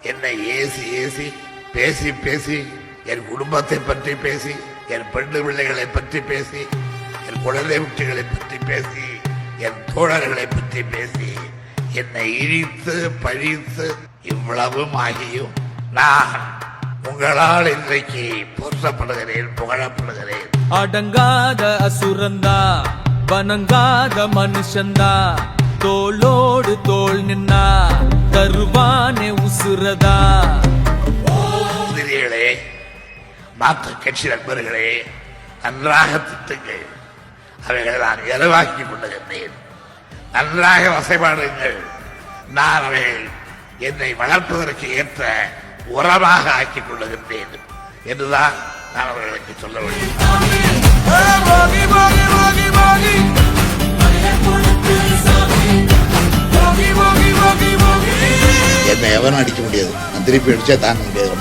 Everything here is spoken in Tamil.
என்னை ஏசி ஏசி பேசி பேசி என் குடும்பத்தை பற்றி பேசி என் பெண்ணு பிள்ளைகளை பற்றி பேசி என் குழந்தை குட்டிகளை பற்றி பேசி என் தோழர்களை பற்றி பேசி என்னை இழித்து பழித்து இவ்வளவும் ஆகியும் நான் உங்களால் இன்றைக்கு போற்றப்படுகிறேன், புகழப்படுகிறேன். அடங்காத அசுரந்தா, வணங்காத மனுஷந்தா, தோளோடு தோள் நின்னா தருவானே உசுரதா. எதிரிகளே, மாற்று கட்சி நண்பர்களே, நன்றாக திட்டுங்கள். அவைகளை நான் இரவாக்கி கொள்ளுகின்றேன். நன்றாக வசைபாடுங்கள். நான் அவைகள் என்னை வளர்ப்பதற்கு ஏற்ற உரமாக ஆக்கிக் கொள்ளுகின்றேன் என்றுதான் நான் அவர்களுக்கு சொல்ல வேண்டும். என்னை எவரும் அடிக்க முடியாது. நான் திருப்பி அடிச்சா தாங்க முடியாது.